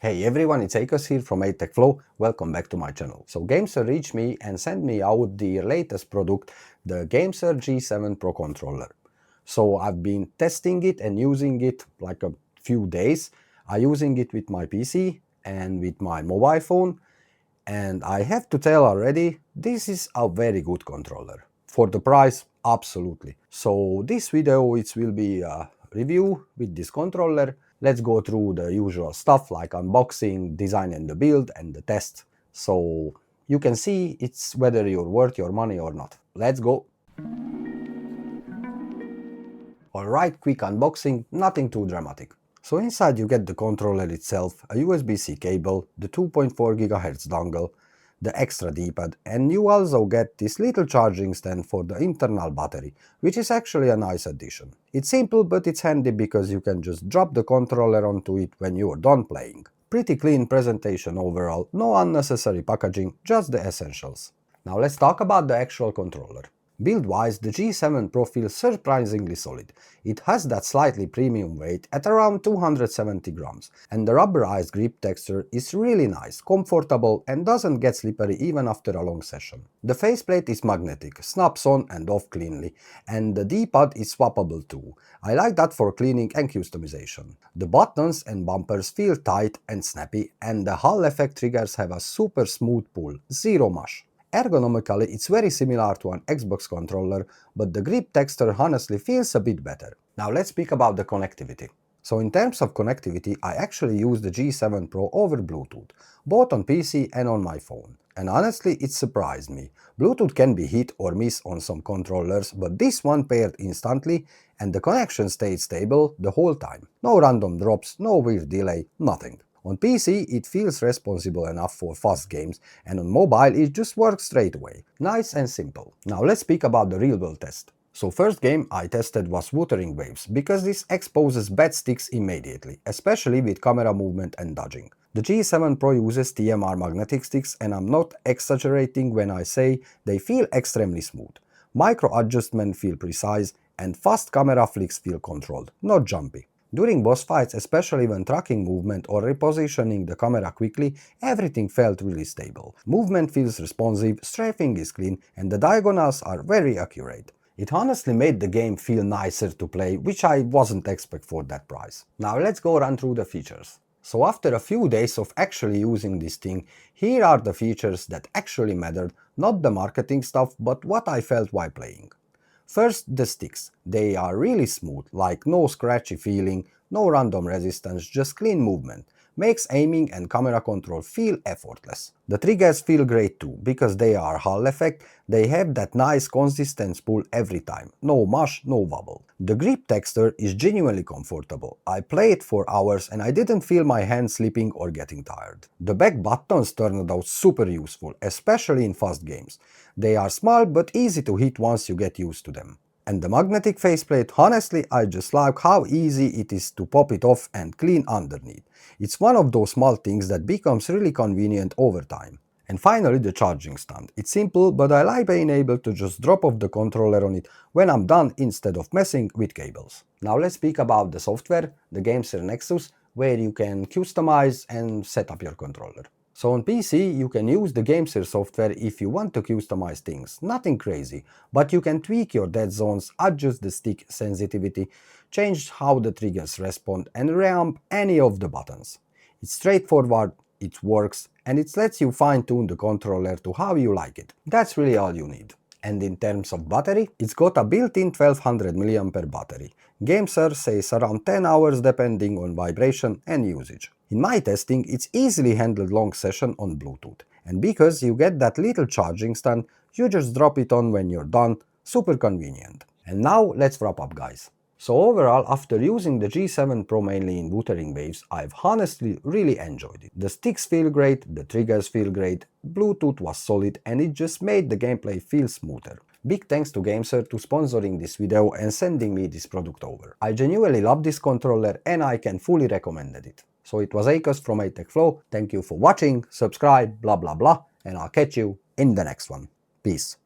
Hey everyone, it's Akos here from Flow. Welcome back to my channel. So GameSir reached me and sent me out the latest product, the GameSir G7 Pro controller. So I've been testing it and using it like a few days. I'm using it with my PC and with my mobile phone, and I have to tell already, this is a very good controller. For the price, absolutely. So this video, it will be a review with this controller. Let's go through the usual stuff like unboxing, design and the build and the test. So you can see it's whether you're worth your money or not. Let's go. Alright, quick unboxing, nothing too dramatic. So inside you get the controller itself, a USB-C cable, the 2.4 GHz dongle, the extra D-pad, and you also get this little charging stand for the internal battery, which is actually a nice addition. It's simple but it's handy because you can just drop the controller onto it when you're done playing. Pretty clean presentation overall, no unnecessary packaging, just the essentials. Now let's talk about the actual controller. Build-wise, the G7 Pro feels surprisingly solid. It has that slightly premium weight at around 270 grams, and the rubberized grip texture is really nice, comfortable and doesn't get slippery even after a long session. The faceplate is magnetic, snaps on and off cleanly, and the D-pad is swappable too. I like that for cleaning and customization. The buttons and bumpers feel tight and snappy, and the Hall effect triggers have a super smooth pull, zero mush. Ergonomically, it's very similar to an Xbox controller, but the grip texture honestly feels a bit better. Now let's speak about the connectivity. So in terms of connectivity, I actually use the G7 Pro over Bluetooth, both on PC and on my phone. And honestly, it surprised me. Bluetooth can be hit or miss on some controllers, but this one paired instantly and the connection stayed stable the whole time. No random drops, no weird delay, nothing. On PC, it feels responsible enough for fast games, and on mobile, it just works straight away. Nice and simple. Now let's speak about the real-world test. So first game I tested was Wuthering Waves, because this exposes bad sticks immediately, especially with camera movement and dodging. The G7 Pro uses TMR magnetic sticks, and I'm not exaggerating when I say they feel extremely smooth. Micro adjustments feel precise, and fast camera flicks feel controlled, not jumpy. During boss fights, especially when tracking movement or repositioning the camera quickly, everything felt really stable. Movement feels responsive, strafing is clean, and the diagonals are very accurate. It honestly made the game feel nicer to play, which I wasn't expect for that price. Now let's go run through the features. So after a few days of actually using this thing, here are the features that actually mattered, not the marketing stuff, but what I felt while playing. First, the sticks. They are really smooth, like no scratchy feeling, no random resistance, just clean movement. Makes aiming and camera control feel effortless. The triggers feel great too, because they are Hall effect, they have that nice consistent pull every time. No mush, no wobble. The grip texture is genuinely comfortable. I played for hours and I didn't feel my hands slipping or getting tired. The back buttons turned out super useful, especially in fast games. They are small but easy to hit once you get used to them. And the magnetic faceplate, honestly, I just like how easy it is to pop it off and clean underneath. It's one of those small things that becomes really convenient over time. And finally, the charging stand. It's simple, but I like being able to just drop off the controller on it when I'm done instead of messing with cables. Now let's speak about the software, the GameSir Nexus, where you can customize and set up your controller. So on PC, you can use the GameSir software if you want to customize things, nothing crazy, but you can tweak your dead zones, adjust the stick sensitivity, change how the triggers respond, and reamp any of the buttons. It's straightforward, it works, and it lets you fine-tune the controller to how you like it. That's really all you need. And in terms of battery, it's got a built-in 1200 mAh battery. GameSir says around 10 hours depending on vibration and usage. In my testing, it's easily handled long session on Bluetooth, and because you get that little charging stand, you just drop it on when you're done, super convenient. And now let's wrap up, guys. So overall, after using the G7 Pro mainly in Wuthering Waves, I've honestly really enjoyed it. The sticks feel great, the triggers feel great, Bluetooth was solid, and it just made the gameplay feel smoother. Big thanks to GameSir to sponsoring this video and sending me this product over. I genuinely love this controller and I can fully recommend it. So it was Akos from Flow. Thank you for watching, subscribe, blah blah blah, and I'll catch you in the next one. Peace.